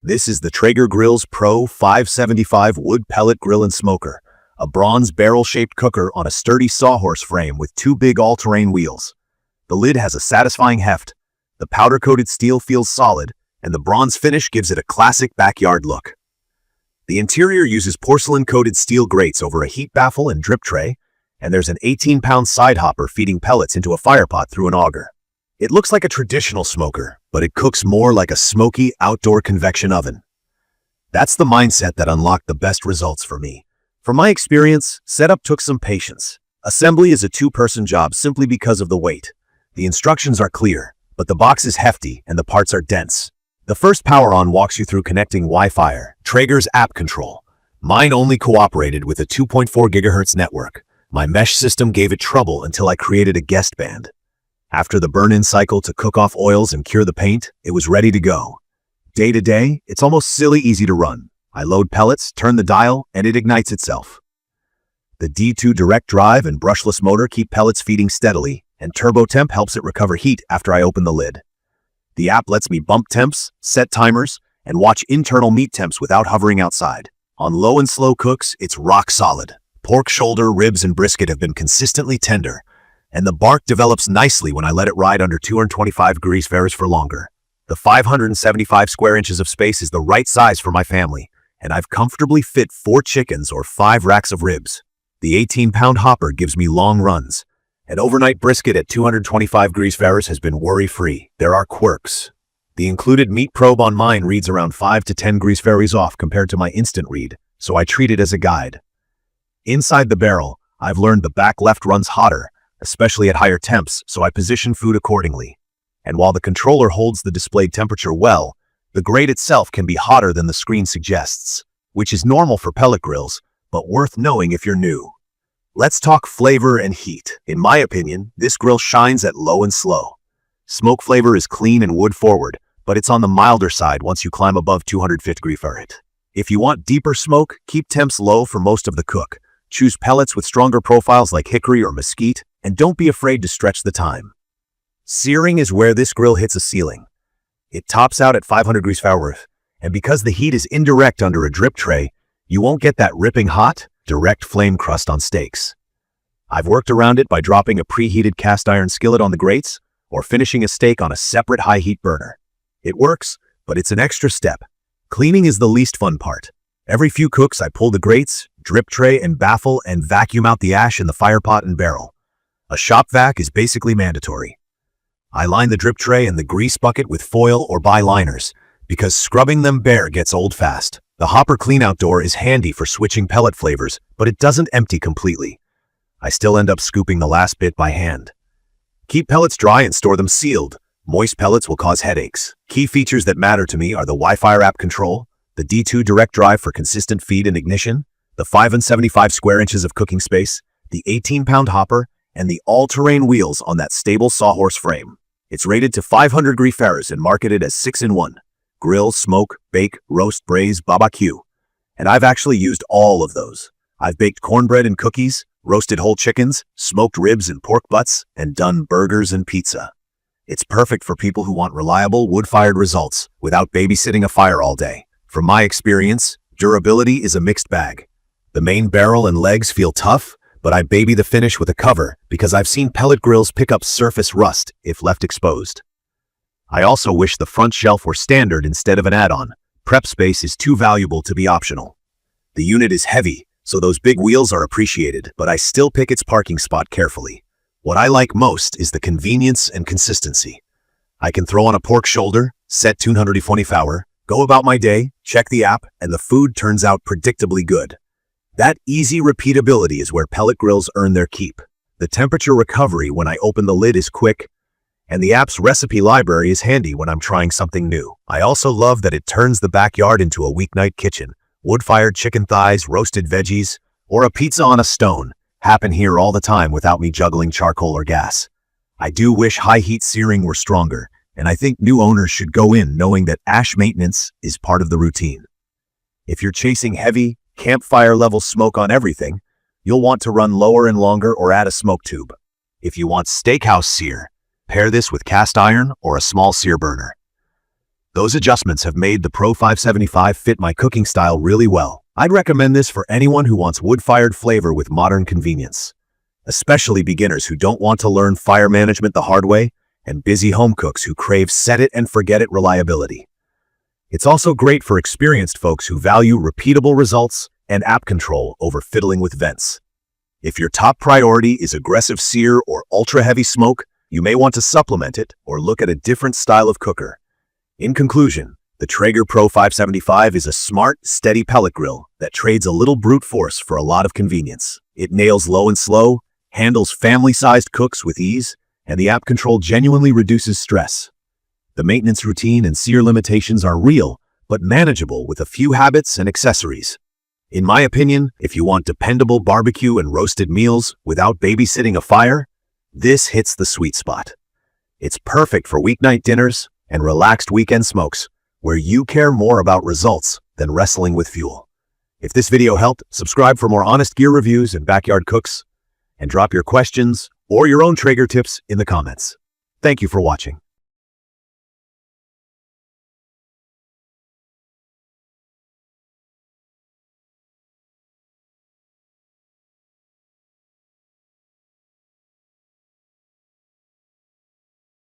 This is the Traeger Grills Pro 575 wood pellet grill and smoker, a bronze barrel-shaped cooker on a sturdy sawhorse frame with two big all-terrain wheels. The lid has a satisfying heft, the powder-coated steel feels solid, and the bronze finish gives it a classic backyard look. The interior uses porcelain-coated steel grates over a heat baffle and drip tray, and there's an 18-pound side hopper feeding pellets into a firepot through an auger. It looks like a traditional smoker, but it cooks more like a smoky outdoor convection oven. That's the mindset that unlocked the best results for me. From my experience, setup took some patience. Assembly is a two-person job simply because of the weight. The instructions are clear, but the box is hefty and the parts are dense. The first power-on walks you through connecting Wi-Fi, Traeger's app control. Mine only cooperated with a 2.4 GHz network. My mesh system gave it trouble until I created a guest band. After the burn-in cycle to cook off oils and cure the paint, it was ready to go. Day to day, it's almost silly easy to run. I load pellets, turn the dial, and it ignites itself. The D2 direct drive and brushless motor keep pellets feeding steadily, and turbo temp helps it recover heat after I open the lid. The app lets me bump temps, set timers, and watch internal meat temps without hovering outside. On low and slow cooks, it's rock solid. Pork shoulder, ribs, and brisket have been consistently tender, and the bark develops nicely when I let it ride under 225 degrees Fahrenheit for longer. The 575 square inches of space is the right size for my family, and I've comfortably fit 4 chickens or 5 racks of ribs. The 18-pound hopper gives me long runs. An overnight brisket at 225 degrees Fahrenheit has been worry-free. There are quirks. The included meat probe on mine reads around 5 to 10 degrees Fahrenheit off compared to my instant read, so I treat it as a guide. Inside the barrel, I've learned the back left runs hotter, especially at higher temps, so I position food accordingly. And while the controller holds the displayed temperature well, the grate itself can be hotter than the screen suggests, which is normal for pellet grills, but worth knowing if you're new. Let's talk flavor and heat. In my opinion, this grill shines at low and slow. Smoke flavor is clean and wood forward, but it's on the milder side once you climb above 250 degrees Fahrenheit. If you want deeper smoke, keep temps low for most of the cook. Choose pellets with stronger profiles like hickory or mesquite, and don't be afraid to stretch the time. Searing is where this grill hits a ceiling. It tops out at 500 degrees Fahrenheit, and because the heat is indirect under a drip tray, you won't get that ripping hot, direct flame crust on steaks. I've worked around it by dropping a preheated cast iron skillet on the grates, or finishing a steak on a separate high-heat burner. It works, but it's an extra step. Cleaning is the least fun part. Every few cooks, I pull the grates, drip tray, and baffle and vacuum out the ash in the firepot and barrel. A shop vac is basically mandatory. I line the drip tray and the grease bucket with foil or buy liners, because scrubbing them bare gets old fast. The hopper cleanout door is handy for switching pellet flavors, but it doesn't empty completely. I still end up scooping the last bit by hand. Keep pellets dry and store them sealed. Moist pellets will cause headaches. Key features that matter to me are the Wi-Fi app control, the D2 direct drive for consistent feed and ignition, the 575 square inches of cooking space, the 18-pound hopper, and the all-terrain wheels on that stable sawhorse frame. It's rated to 500 degrees Fahrenheit and marketed as 6-in-1. Grill, smoke, bake, roast, braise, barbecue. And I've actually used all of those. I've baked cornbread and cookies, roasted whole chickens, smoked ribs and pork butts, and done burgers and pizza. It's perfect for people who want reliable wood-fired results without babysitting a fire all day. From my experience, durability is a mixed bag. The main barrel and legs feel tough, but I baby the finish with a cover because I've seen pellet grills pick up surface rust if left exposed. I also wish the front shelf were standard instead of an add-on. Prep space is too valuable to be optional. The unit is heavy, so those big wheels are appreciated, but I still pick its parking spot carefully. What I like most is the convenience and consistency. I can throw on a pork shoulder, set 220 Fahrenheit, go about my day, check the app, and the food turns out predictably good. That easy repeatability is where pellet grills earn their keep. The temperature recovery when I open the lid is quick, and the app's recipe library is handy when I'm trying something new. I also love that it turns the backyard into a weeknight kitchen. Wood-fired chicken thighs, roasted veggies, or a pizza on a stone happen here all the time without me juggling charcoal or gas. I do wish high-heat searing were stronger, and I think new owners should go in knowing that ash maintenance is part of the routine. If you're chasing heavy, campfire-level smoke on everything, you'll want to run lower and longer or add a smoke tube. If you want steakhouse sear, pair this with cast iron or a small sear burner. Those adjustments have made the Pro 575 fit my cooking style really well. I'd recommend this for anyone who wants wood-fired flavor with modern convenience, especially beginners who don't want to learn fire management the hard way and busy home cooks who crave set-it-and-forget-it reliability. It's also great for experienced folks who value repeatable results and app control over fiddling with vents. If your top priority is aggressive sear or ultra-heavy smoke, you may want to supplement it or look at a different style of cooker. In conclusion, the Traeger Pro 575 is a smart, steady pellet grill that trades a little brute force for a lot of convenience. It nails low and slow, handles family-sized cooks with ease, and the app control genuinely reduces stress. The maintenance routine and sear limitations are real, but manageable with a few habits and accessories. In my opinion, if you want dependable barbecue and roasted meals without babysitting a fire, this hits the sweet spot. It's perfect for weeknight dinners and relaxed weekend smokes, where you care more about results than wrestling with fuel. If this video helped, subscribe for more honest gear reviews and backyard cooks, and drop your questions or your own Traeger tips in the comments. Thank you for watching.